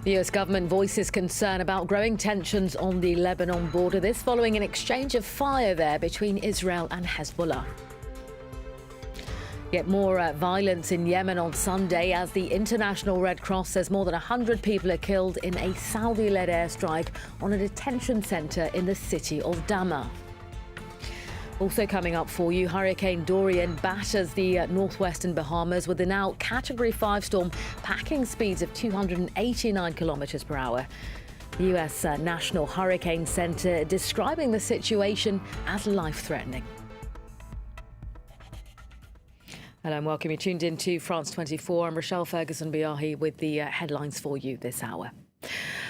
The US government voices concern about growing tensions on the Lebanon border. This following an exchange of fire there between Israel and Hezbollah. Yet more violence in Yemen on Sunday as the International Red Cross says more than 100 people are killed in a Saudi-led airstrike on a detention centre in the city of Dhamma. Also coming up for you, Hurricane Dorian batters the northwestern Bahamas with a now Category 5 storm packing speeds of 289 kilometres per hour. The US National Hurricane Centre describing the situation as life-threatening. Hello and welcome. You're tuned in to France 24. I'm Rochelle Ferguson-Biahi with the headlines for you this hour.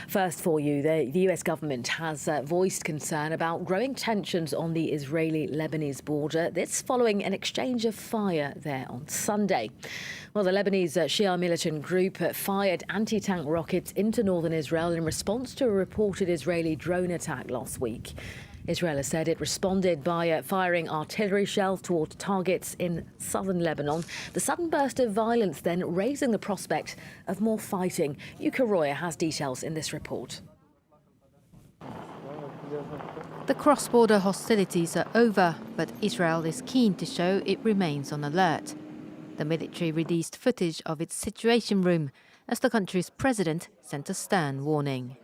First for you, the US government has voiced concern about growing tensions on the Israeli-Lebanese border. This following an exchange of fire there on Sunday. Well, the Lebanese Shia militant group fired anti-tank rockets into northern Israel in response to a reported Israeli drone attack last week. Israel has said it responded by firing artillery shells toward targets in southern Lebanon. The sudden burst of violence then raising the prospect of more fighting. Yuka Roya has details in this report. The cross-border hostilities are over, but Israel is keen to show it remains on alert. The military released footage of its situation room as the country's president sent a stern warning.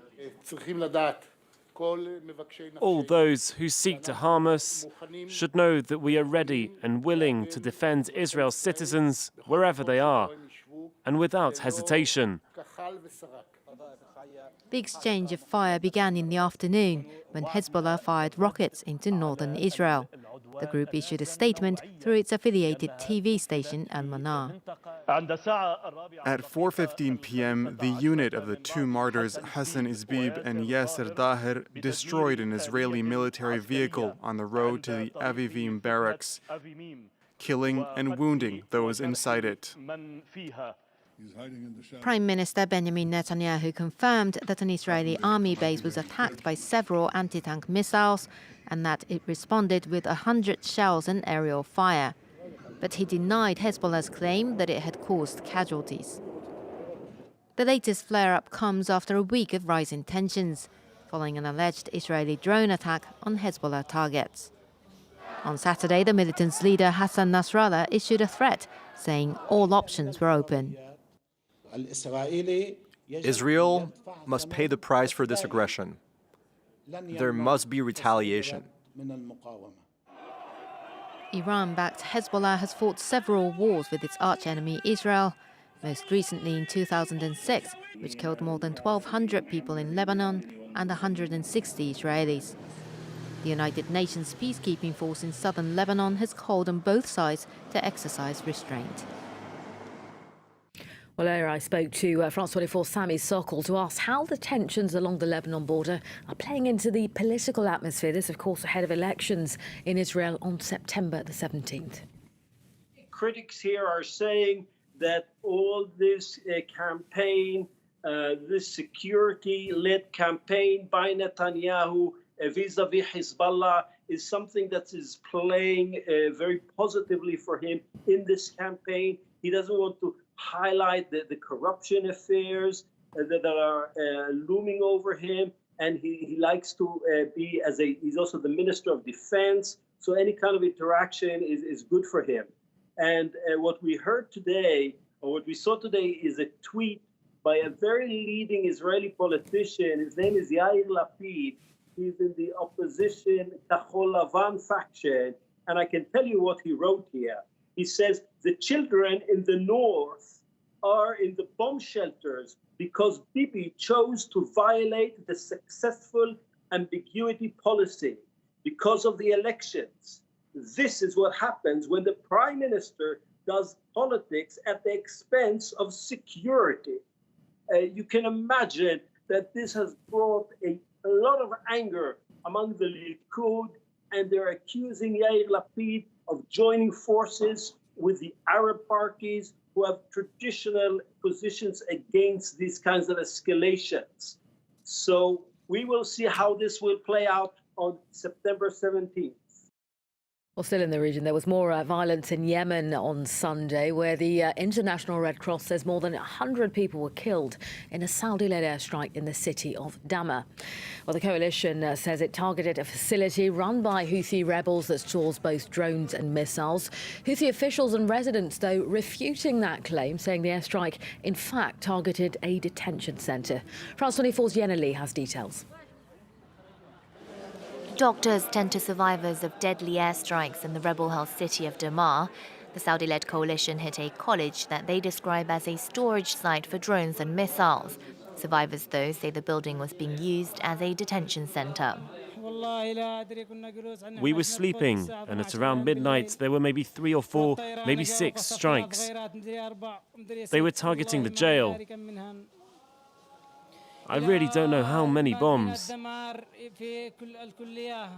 All those who seek to harm us should know that we are ready and willing to defend Israel's citizens wherever they are, and without hesitation. The exchange of fire began in the afternoon when Hezbollah fired rockets into northern Israel. The group issued a statement through its affiliated TV station Al-Manar. At 4:15 p.m., the unit of the two martyrs, Hassan Izbib and Yasser Daher, destroyed an Israeli military vehicle on the road to the Avivim barracks, killing and wounding those inside it. Prime Minister Benjamin Netanyahu confirmed that an Israeli army base was attacked by several anti-tank missiles and that it responded with 100 shells and aerial fire. But he denied Hezbollah's claim that it had caused casualties. The latest flare-up comes after a week of rising tensions, following an alleged Israeli drone attack on Hezbollah targets. On Saturday, the militant's leader Hassan Nasrallah issued a threat, saying all options were open. Israel must pay the price for this aggression. There must be retaliation. Iran-backed Hezbollah has fought several wars with its archenemy Israel, most recently in 2006, which killed more than 1,200 people in Lebanon and 160 Israelis. The United Nations peacekeeping force in southern Lebanon has called on both sides to exercise restraint. Well, earlier I spoke to France 24's Sami Sokol to ask how the tensions along the Lebanon border are playing into the political atmosphere. This, of course, ahead of elections in Israel on September the 17th. Critics here are saying that all this campaign, this security-led campaign by Netanyahu vis-a-vis Hezbollah is something that is playing very positively for him in this campaign. He doesn't want to highlight the corruption affairs that are looming over him, and he likes to he's also the Minister of Defense, so any kind of interaction is good for him. And what we heard today, or what we saw today, is a tweet by a very leading Israeli politician. His name is Yair Lapid. He's in the opposition Kachol Lavan faction, and I can tell you what he wrote here. He says the children in the north are in the bomb shelters because Bibi chose to violate the successful ambiguity policy because of the elections. This is what happens when the prime minister does politics at the expense of security. You can imagine that this has brought a lot of anger among the Likud, and they're accusing Yair Lapid of joining forces with the Arab parties who have traditional positions against these kinds of escalations. So we will see how this will play out on September 17th. Well, still in the region, there was more violence in Yemen on Sunday, where the International Red Cross says more than 100 people were killed in a Saudi-led airstrike in the city of Dhamma. Well, the coalition says it targeted a facility run by Houthi rebels that stores both drones and missiles. Houthi officials and residents, though, refuting that claim, saying the airstrike, in fact, targeted a detention centre. France 24's Yenna Lee has details. Doctors tend to survivors of deadly airstrikes in the rebel-held city of Dhamma. The Saudi-led coalition hit a college that they describe as a storage site for drones and missiles. Survivors, though, say the building was being used as a detention centre. We were sleeping, and at around midnight there were maybe 3 or 4, maybe 6 strikes. They were targeting the jail. I really don't know how many bombs.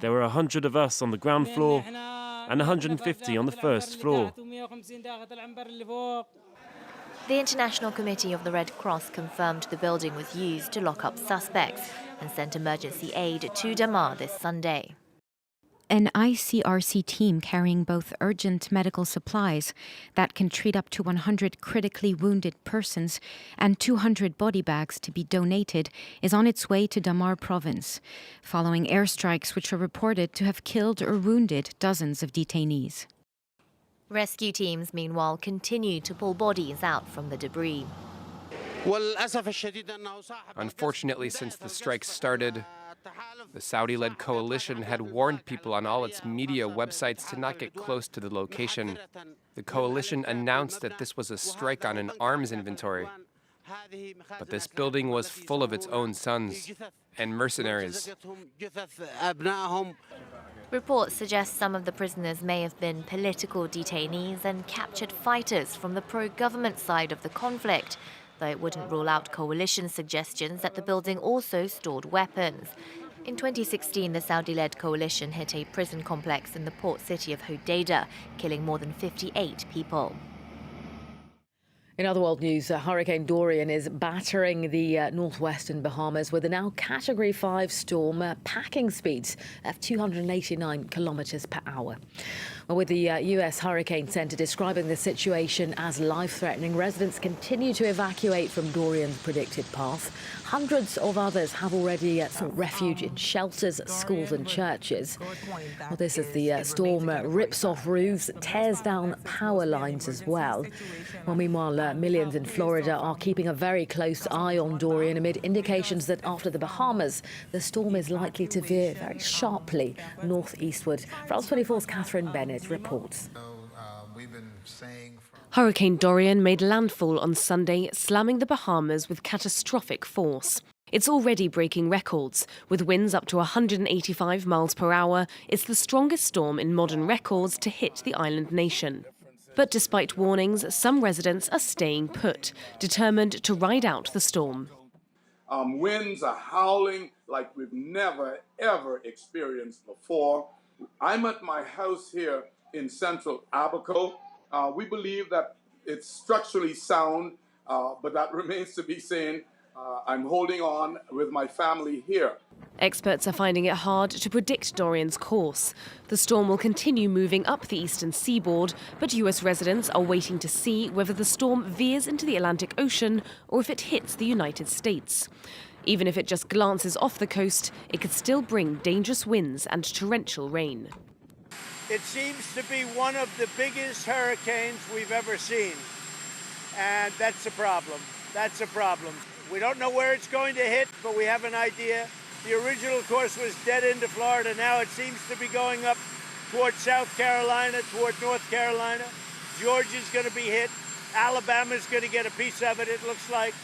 There were 100 of us on the ground floor and 150 on the first floor. The International Committee of the Red Cross confirmed the building was used to lock up suspects and sent emergency aid to Dhamma this Sunday. An ICRC team carrying both urgent medical supplies that can treat up to 100 critically wounded persons and 200 body bags to be donated is on its way to Dhamar province, following airstrikes which are reported to have killed or wounded dozens of detainees. Rescue teams, meanwhile, continue to pull bodies out from the debris. Unfortunately, since the strikes started, the Saudi-led coalition had warned people on all its media websites to not get close to the location. The coalition announced that this was a strike on an arms inventory. But this building was full of its own sons and mercenaries. Reports suggest some of the prisoners may have been political detainees and captured fighters from the pro-government side of the conflict, though it wouldn't rule out coalition suggestions that the building also stored weapons. In 2016, the Saudi-led coalition hit a prison complex in the port city of Hodeidah, killing more than 58 people. In other world news, Hurricane Dorian is battering the northwestern Bahamas with a now Category 5 storm, packing speeds of 289 kilometres per hour. Well, with the US Hurricane Center describing the situation as life-threatening, residents continue to evacuate from Dorian's predicted path. Hundreds of others have already sought refuge in shelters, schools and churches. Well, this as the storm rips off roofs, tears down power lines as well. Well, meanwhile, millions in Florida are keeping a very close eye on Dorian amid indications that after the Bahamas, the storm is likely to veer very sharply northeastward. France 24's Catherine Bennett reports. Hurricane Dorian made landfall on Sunday, slamming the Bahamas with catastrophic force. It's already breaking records. With winds up to 185 miles per hour, it's the strongest storm in modern records to hit the island nation. But despite warnings, some residents are staying put, determined to ride out the storm. Winds are howling like we've never, ever experienced before. I'm at my house here in central Abaco. We believe that it's structurally sound, but that remains to be seen. I'm holding on with my family here. Experts are finding it hard to predict Dorian's course. The storm will continue moving up the eastern seaboard, but US residents are waiting to see whether the storm veers into the Atlantic Ocean or if it hits the United States. Even if it just glances off the coast, it could still bring dangerous winds and torrential rain. It seems to be one of the biggest hurricanes we've ever seen, and that's a problem. That's a problem. We don't know where it's going to hit, but we have an idea. The original course was dead into Florida. Now it seems to be going up toward South Carolina, toward North Carolina. Georgia's going to be hit. Alabama's going to get a piece of it, it looks like.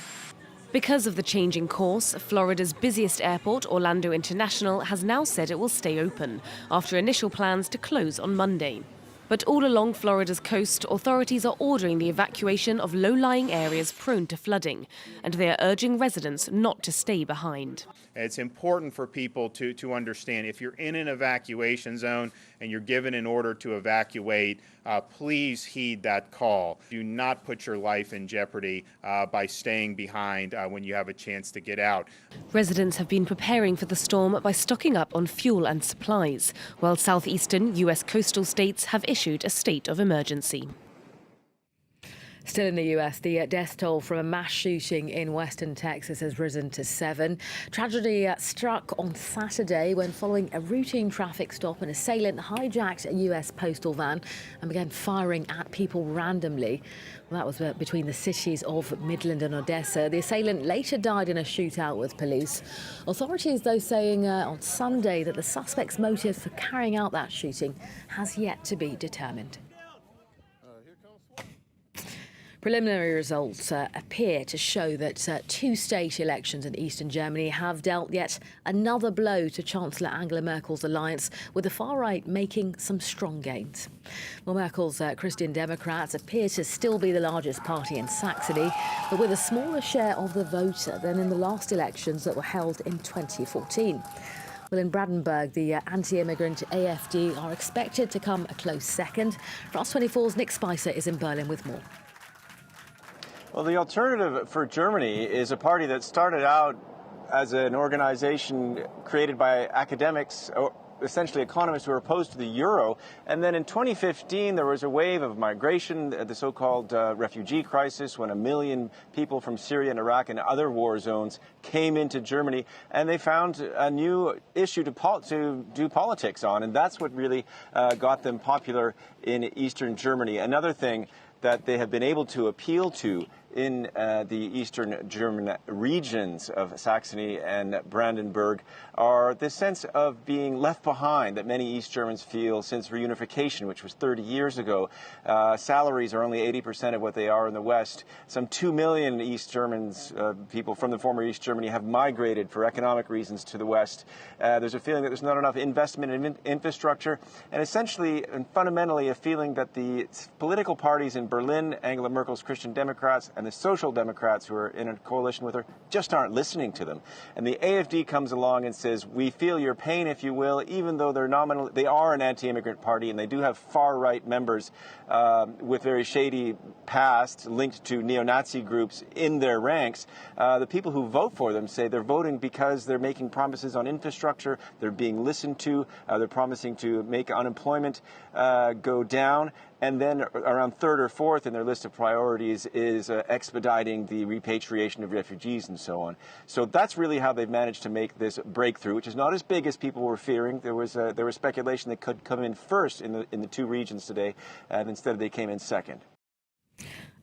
Because of the changing course, Florida's busiest airport, Orlando International, has now said it will stay open after initial plans to close on Monday. But all along Florida's coast, authorities are ordering the evacuation of low-lying areas prone to flooding, and they are urging residents not to stay behind. It's important for people to understand if you're in an evacuation zone and you're given an order to evacuate, please heed that call. Do not put your life in jeopardy by staying behind when you have a chance to get out. Residents have been preparing for the storm by stocking up on fuel and supplies, while southeastern U.S. coastal states have issued a state of emergency. Still in the US, the death toll from a mass shooting in western Texas has risen to 7. Tragedy struck on Saturday when, following a routine traffic stop, an assailant hijacked a US postal van and began firing at people randomly. Well, that was between the cities of Midland and Odessa. The assailant later died in a shootout with police. Authorities, though, saying on Sunday that the suspect's motive for carrying out that shooting has yet to be determined. Preliminary results appear to show that 2 state elections in eastern Germany have dealt yet another blow to Chancellor Angela Merkel's alliance, with the far right making some strong gains. Well, Merkel's Christian Democrats appear to still be the largest party in Saxony, but with a smaller share of the vote than in the last elections that were held in 2014. Well, in Brandenburg, the anti-immigrant AfD are expected to come a close second. France 24's Nick Spicer is in Berlin with more. Well, the alternative for Germany is a party that started out as an organization created by academics, or essentially economists who were opposed to the euro. And then in 2015, there was a wave of migration, the so-called refugee crisis, when 1 million people from Syria and Iraq and other war zones came into Germany. And they found a new issue to do politics on. And that's what really got them popular in eastern Germany. Another thing that they have been able to appeal to in the eastern German regions of Saxony and Brandenburg are the sense of being left behind that many East Germans feel since reunification, which was 30 years ago. Salaries are only 80% of what they are in the West. Some 2 million East Germans, people from the former East Germany, have migrated for economic reasons to the West. There's a feeling that there's not enough investment in infrastructure, and essentially and fundamentally a feeling that the political parties in Berlin, Angela Merkel's Christian Democrats, and the Social Democrats who are in a coalition with her just aren't listening to them. And the AfD comes along and says, we feel your pain, if you will, even though they are an anti-immigrant party and they do have far-right members with very shady past linked to neo-Nazi groups in their ranks. The people who vote for them say they're voting because they're making promises on infrastructure, they're being listened to, they're promising to make unemployment go down. And then around third or fourth in their list of priorities is expediting the repatriation of refugees and so on. So that's really how they've managed to make this breakthrough, which is not as big as people were fearing. There was speculation they could come in first in the 2 regions today, and instead they came in second.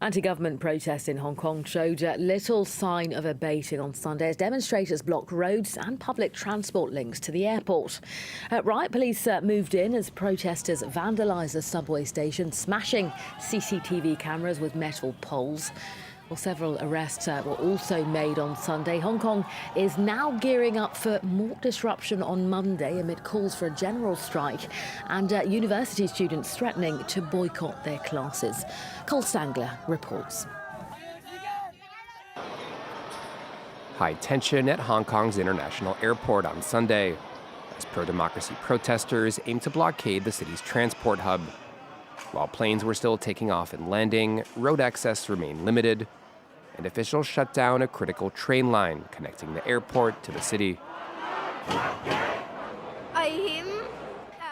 Anti-government protests in Hong Kong showed little sign of abating on Sunday as demonstrators blocked roads and public transport links to the airport. Riot police moved in as protesters vandalised a subway station, smashing CCTV cameras with metal poles. Well, several arrests were also made on Sunday. Hong Kong is now gearing up for more disruption on Monday amid calls for a general strike and university students threatening to boycott their classes. Cole Stangler reports. High tension at Hong Kong's international airport on Sunday as pro-democracy protesters aim to blockade the city's transport hub. While planes were still taking off and landing, road access remained limited, and officials shut down a critical train line connecting the airport to the city.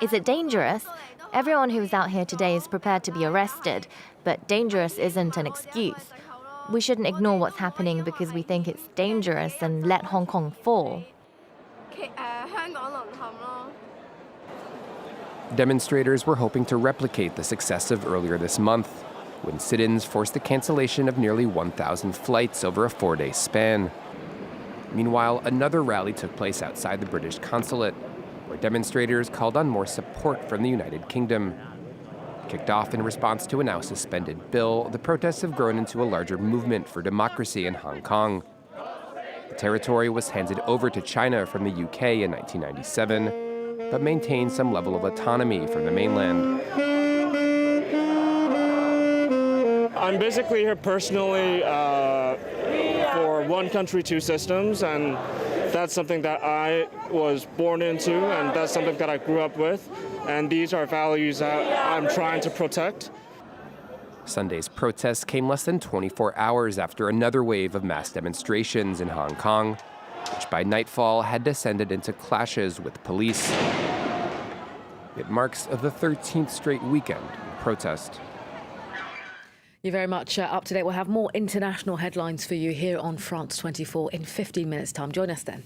Is it dangerous? Everyone who's out here today is prepared to be arrested, but dangerous isn't an excuse. We shouldn't ignore what's happening because we think it's dangerous and let Hong Kong fall. Demonstrators were hoping to replicate the success of earlier this month, when sit-ins forced the cancellation of nearly 1,000 flights over a 4-day span. Meanwhile, another rally took place outside the British consulate, where demonstrators called on more support from the United Kingdom. Kicked off in response to a now-suspended bill, the protests have grown into a larger movement for democracy in Hong Kong. The territory was handed over to China from the UK in 1997, but maintained some level of autonomy from the mainland. I'm basically here personally for one country, two systems, and that's something that I was born into, and that's something that I grew up with, and these are values that I'm trying to protect. Sunday's protests came less than 24 hours after another wave of mass demonstrations in Hong Kong, which by nightfall had descended into clashes with police. It marks the 13th straight weekend of protest. You're very much up to date. We'll have more international headlines for you here on France 24 in 15 minutes' time. Join us then.